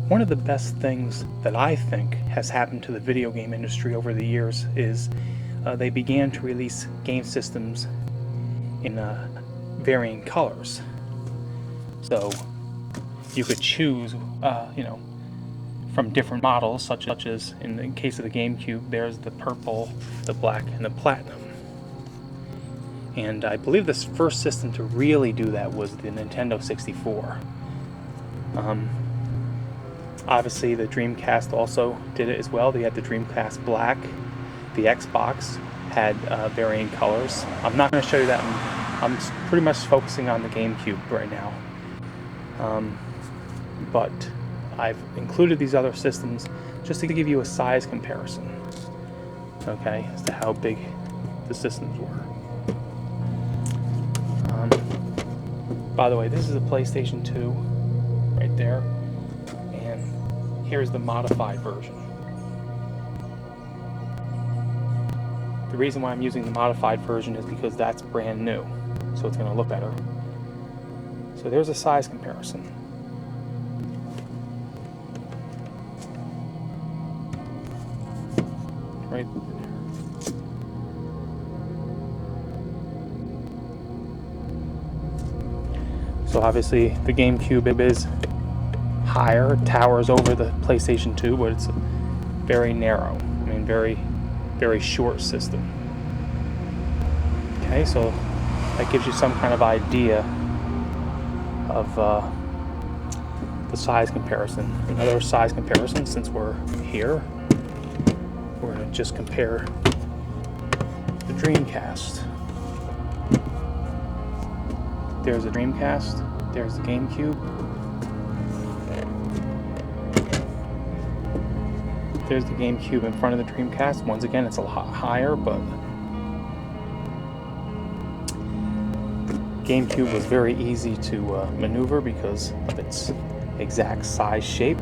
One of the best things that I think has happened to the video game industry over the years is they began to release game systems in varying colors. So you could choose, from different models, such as in the case of the Gamecube, there's the purple, the black, and the platinum. And I believe this first system to really do that was the Nintendo 64. Obviously, the Dreamcast also did it as well. They had the Dreamcast Black. The Xbox had varying colors. I'm not going to show you that. I'm pretty much focusing on the Gamecube right now. But I've included these other systems just to give you a size comparison, okay, as to how big the systems were. By the way, this is a PlayStation 2 right there. Here's the modified version. The reason why I'm using the modified version is because that's brand new, so it's going to look better. So there's a size comparison. Right there. So obviously the GameCube is higher, towers over the PlayStation 2, but it's very narrow. I mean, very, very short system. Okay, so that gives you some kind of idea of the size comparison. Another size comparison, since we're here, we're going to just compare the Dreamcast. There's the Dreamcast, there's the GameCube. There's the GameCube in front of the Dreamcast. Once again, it's a lot higher, but GameCube was very easy to maneuver because of its exact size shape.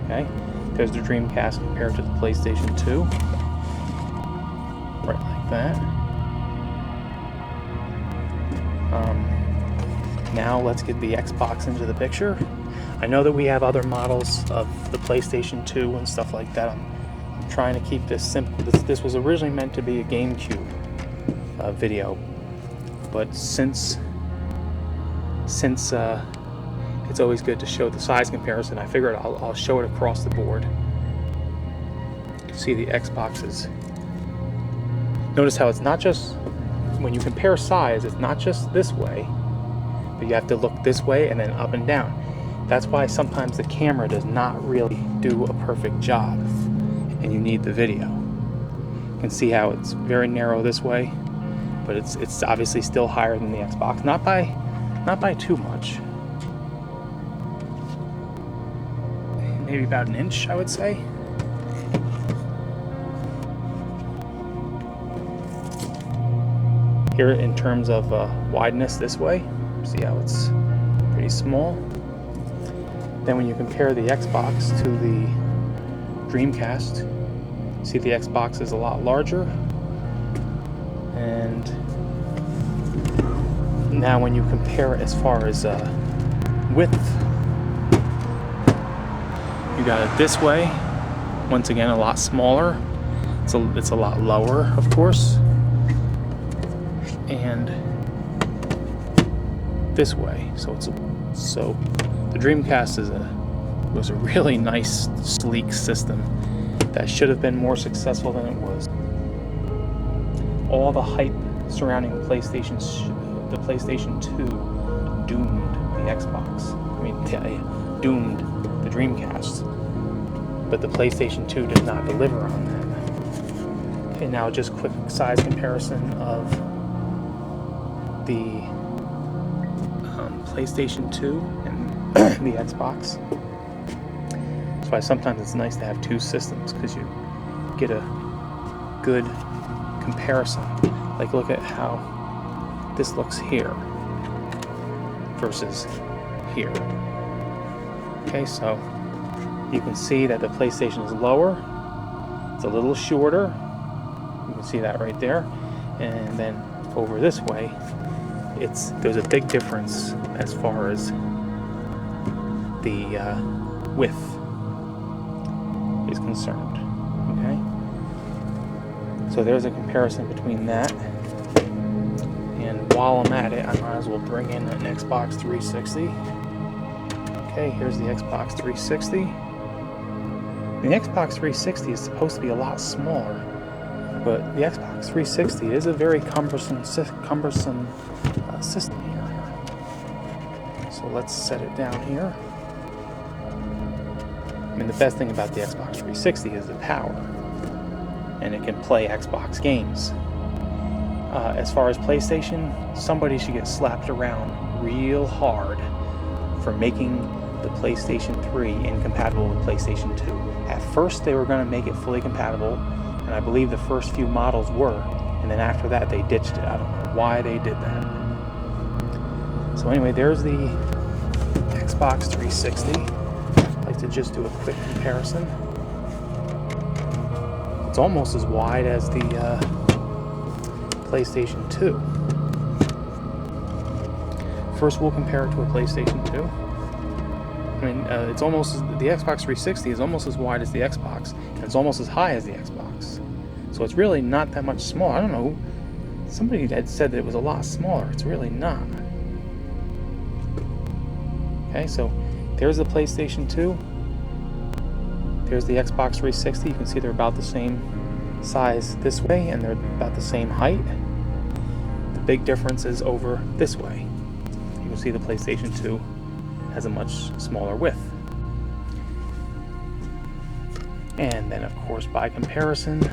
Okay, there's the Dreamcast compared to the PlayStation 2. Right like that. Now let's get the Xbox into the picture. I know that we have other models of the PlayStation 2 and stuff like that. I'm trying to keep this simple. This was originally meant to be a GameCube video, but since it's always good to show the size comparison, I figured I'll show it across the board. You can see the Xboxes. Notice how it's not just, when you compare size, it's not just this way, but you have to look this way and then up and down. That's why sometimes the camera does not really do a perfect job, and you need the video. You can see how it's very narrow this way, but it's obviously still higher than the Xbox. Not by too much. Maybe about an inch, I would say. Here, in terms of wideness this way, see how it's pretty small. Then when you compare the Xbox to the Dreamcast, see the Xbox is a lot larger. And now when you compare it as far as width, you got it this way. Once again, a lot smaller. It's a lot lower, of course. And this way. So the Dreamcast was a really nice, sleek system that should have been more successful than it was. All the hype surrounding the PlayStation 2 doomed the Xbox. I mean, doomed the Dreamcast. But the PlayStation 2 did not deliver on that. Okay, now just quick size comparison of the PlayStation 2 and the Xbox. That's why sometimes it's nice to have two systems, because you get a good comparison. Like, look at how this looks here versus here. Okay, so you can see that the PlayStation is lower, it's a little shorter, you can see that right there, and then over this way, there's a big difference as far as the width. is concerned. Okay? So there's a comparison between that. And while I'm at it, I might as well bring in an Xbox 360. Okay, here's the Xbox 360. The Xbox 360 is supposed to be a lot smaller, but the Xbox 360 is a very cumbersome system here. So let's set it down here. I mean, the best thing about the Xbox 360 is the power, and it can play Xbox games. As far as PlayStation, somebody should get slapped around real hard for making the PlayStation 3 incompatible with PlayStation 2. At first, they were going to make it fully compatible, and I believe the first few models were, and then after that, they ditched it. I don't know why they did that. So anyway, there's the Xbox 360. I'd like to just do a quick comparison. It's almost as wide as the PlayStation 2. First, we'll compare it to a PlayStation 2. I mean, it's almost, the Xbox 360 is almost as wide as the Xbox, and it's almost as high as the Xbox. So it's really not that much smaller. I don't know, somebody had said that it was a lot smaller. It's really not. Okay, so there's the PlayStation 2. There's the Xbox 360. You can see they're about the same size this way, and they're about the same height. The big difference is over this way. You can see the PlayStation 2 has a much smaller width. And then, of course, by comparison,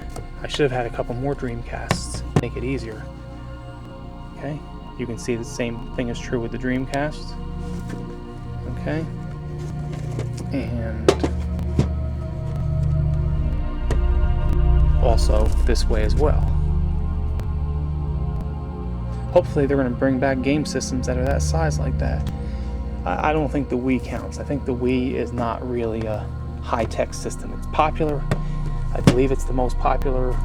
I should have had a couple more Dreamcasts to make it easier. Okay, you can see the same thing is true with the Dreamcast. Okay, and also this way as well. Hopefully they're going to bring back game systems that are that size like that. I don't think the Wii counts. I think the Wii is not really a high-tech system. It's popular. I believe it's the most popular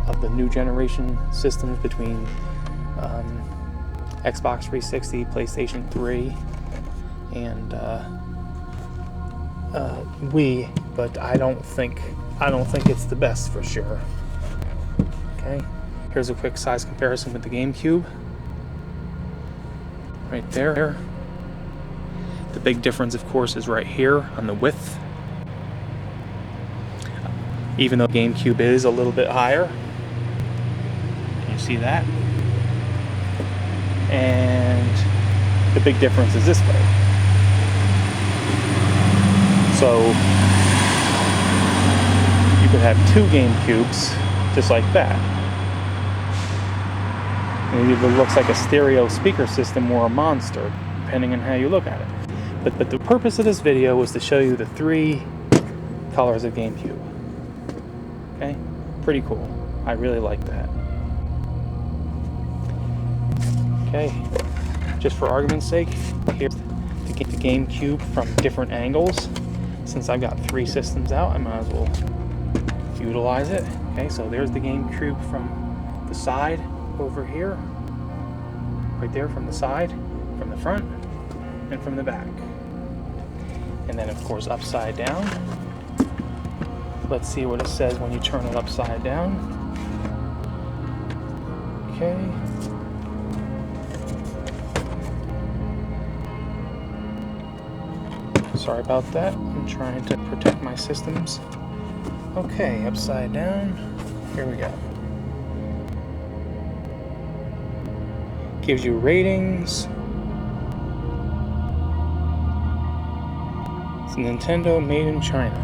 of the new generation systems between Xbox 360, PlayStation 3, and Wii, but I don't think it's the best for sure. Okay, here's a quick size comparison with the Gamecube. Right there. The big difference, of course, is right here on the width. Even though Gamecube is a little bit higher. Can you see that? And the big difference is this way. So you could have two Gamecubes just like that. And it either looks like a stereo speaker system or a monster, depending on how you look at it. But the purpose of this video was to show you the three colors of Gamecube. Okay? Pretty cool. I really like that. Okay. Just for argument's sake, here's the Gamecube from different angles. Since I've got three systems out, I might as well utilize it. Okay, so there's the Gamecube from the side over here. Right there from the side, from the front, and from the back. And then, of course, upside down. Let's see what it says when you turn it upside down. Okay. Sorry about that. I'm trying to protect my systems. Okay, upside down. Here we go. Gives you ratings. It's Nintendo made in China.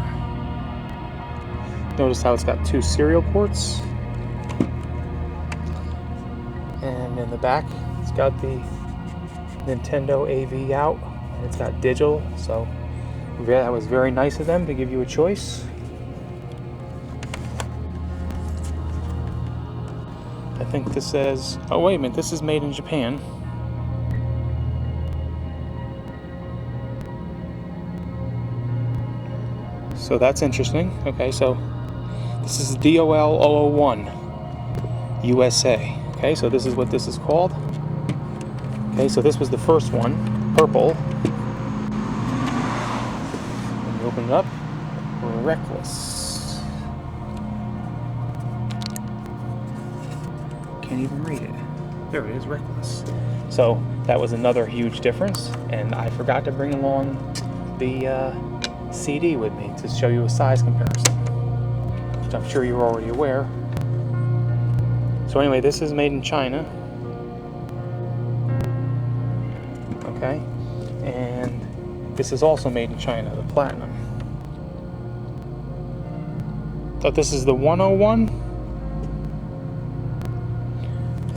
Notice how it's got two serial ports. And in the back, it's got the Nintendo AV out, and it's got digital, so that was very nice of them to give you a choice. I think this says, oh wait a minute, this is made in Japan. So that's interesting. Okay, so this is DOL 001 USA. Okay, so this is what this is called. Okay, so this was the first one, purple. When you open it up, Reckless. can't even read it. There it is, Reckless. So that was another huge difference, and I forgot to bring along the CD with me to show you a size comparison, which I'm sure you're already aware. So anyway, this is made in China. Okay, and this is also made in China, the Platinum. So this is the 101.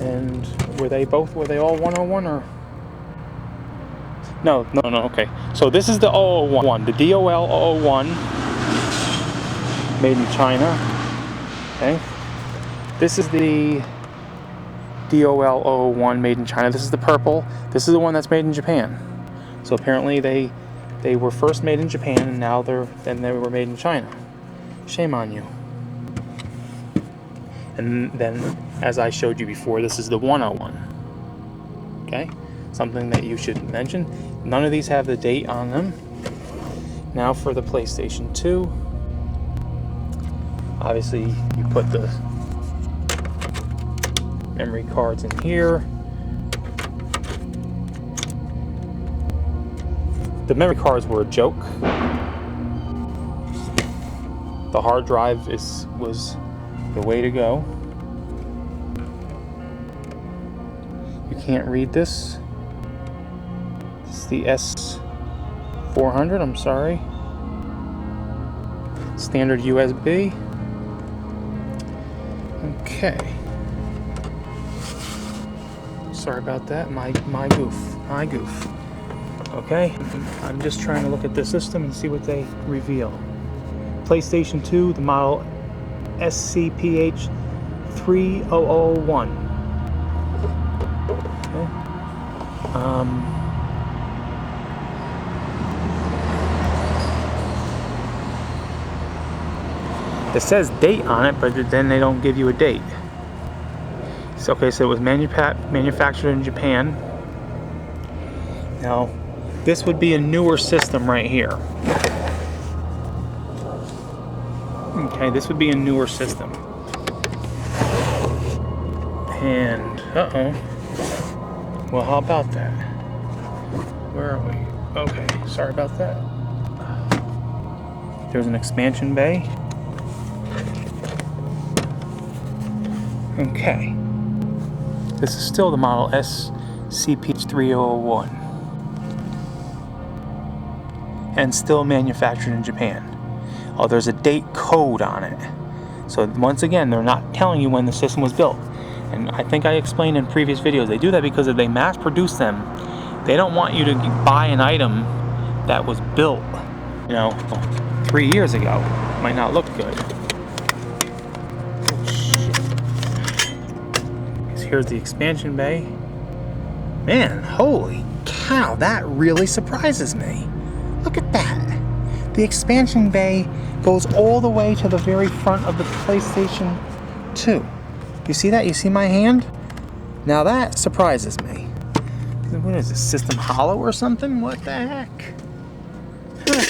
And were they all 101 or? No, okay. So this is the 001, the DOL 001, made in China. Okay. This is the DOL 001 made in China. This is the purple. This is the one that's made in Japan. So apparently they were first made in Japan, and now they were made in China. Shame on you. And then, as I showed you before, this is the 101. Okay? Something that you should mention. None of these have the date on them. Now for the PlayStation 2. Obviously, you put the memory cards in here. The memory cards were a joke. The hard drive was the way to go. You can't read this. It's the S400, I'm sorry. Standard USB. Okay. Sorry about that. My goof. Okay. I'm just trying to look at the system and see what they reveal. PlayStation 2, the model SCPH 3001. Okay. It says date on it, but then they don't give you a date. So, okay, so it was manufactured in Japan. Now, this would be a newer system right here. Okay, this would be a newer system. And, well, how about that? Where are we? Okay, sorry about that. There's an expansion bay. Okay. This is still the model SCP-3001. And still manufactured in Japan. Oh, there's a date code on it. So once again, they're not telling you when the system was built. And I think I explained in previous videos, they do that because if they mass produce them, they don't want you to buy an item that was built, 3 years ago. Might not look good. Oh, shit. Here's the expansion bay. Man, holy cow, that really surprises me. Look at that. The expansion bay goes all the way to the very front of the PlayStation 2. You see that? You see my hand? Now that surprises me. What is this, system hollow or something? What the heck? Huh.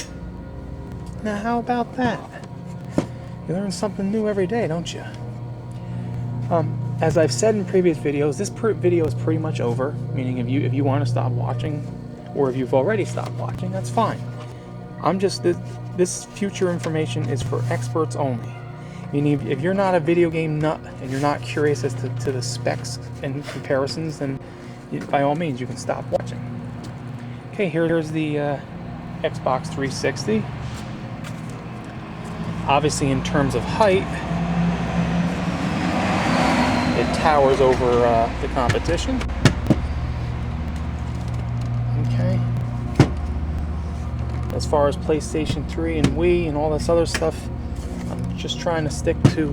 Now how about that? You learn something new every day, don't you? As I've said in previous videos, this video is pretty much over. Meaning if you want to stop watching, or if you've already stopped watching, that's fine. I'm just, this future information is for experts only. Meaning if you're not a video game nut and you're not curious as to the specs and comparisons, then by all means you can stop watching. Okay, here's the Xbox 360. Obviously in terms of height, it towers over the competition. Okay. As far as PlayStation 3 and Wii and all this other stuff, I'm just trying to stick to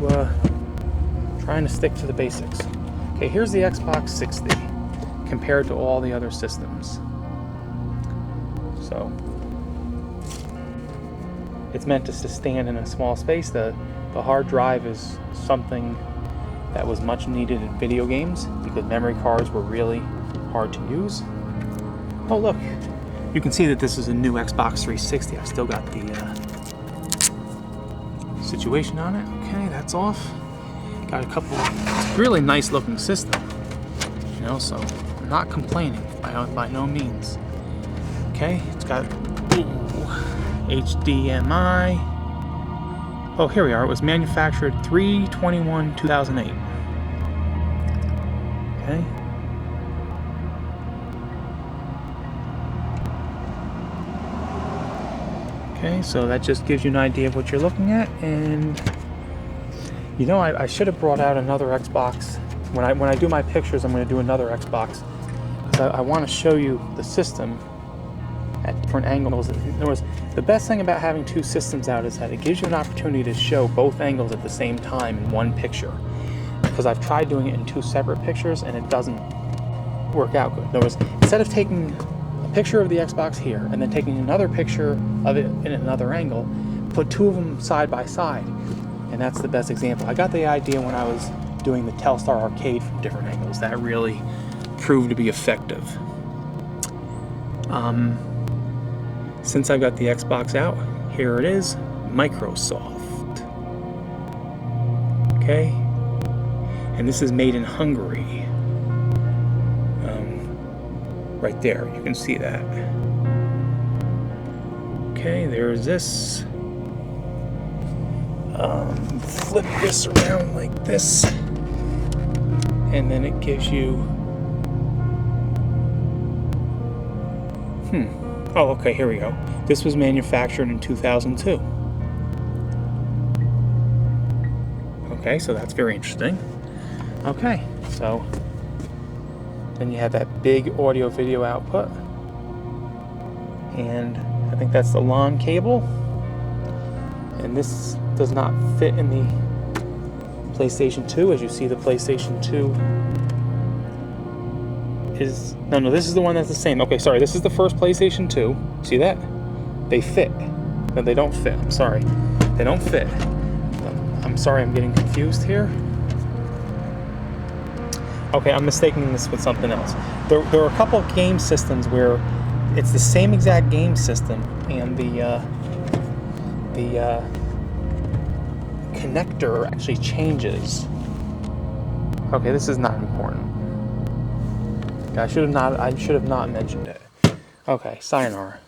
the basics. Okay, here's the Xbox 60 compared to all the other systems. So it's meant to stand in a small space. The hard drive is something that was much needed in video games because memory cards were really hard to use. Oh look, you can see that this is a new Xbox 360. I've still got the situation on it. Okay, that's off. Got a couple, it's a really nice looking system, you know, so I'm not complaining by no means. Okay, it's got HDMI. Oh, here we are. It was manufactured 3/21/2008. Okay. Okay, so that just gives you an idea of what you're looking at, and you know, I should have brought out another Xbox. When I do my pictures, I'm going to do another Xbox because I want to show you the system at different angles. In other words, the best thing about having two systems out is that it gives you an opportunity to show both angles at the same time in one picture. Because I've tried doing it in two separate pictures and it doesn't work out good. In other words, instead of taking a picture of the Xbox here and then taking another picture of it in another angle, put two of them side by side. And that's the best example. I got the idea when I was doing the Telstar Arcade from different angles. That really proved to be effective. Since I've got the Xbox out, here it is, Microsoft. Okay, and this is made in Hungary. Right there, you can see that. Okay, there's this. Flip this around like this, and then it gives you. Oh, okay, here we go. This was manufactured in 2002. Okay, so that's very interesting. Okay, so then you have that big audio video output, and I think that's the LAN cable, and this does not fit in the PlayStation 2. As you see, the PlayStation 2 is... No, this is the one that's the same. Okay, sorry, this is the first PlayStation 2. See that? They fit. No, they don't fit. I'm sorry. They don't fit. I'm sorry, I'm getting confused here. Okay, I'm mistaking this with something else. There are a couple of game systems where it's the same exact game system, and the connector actually changes. Okay, this is not important. I should have not mentioned it. Okay, sayonara.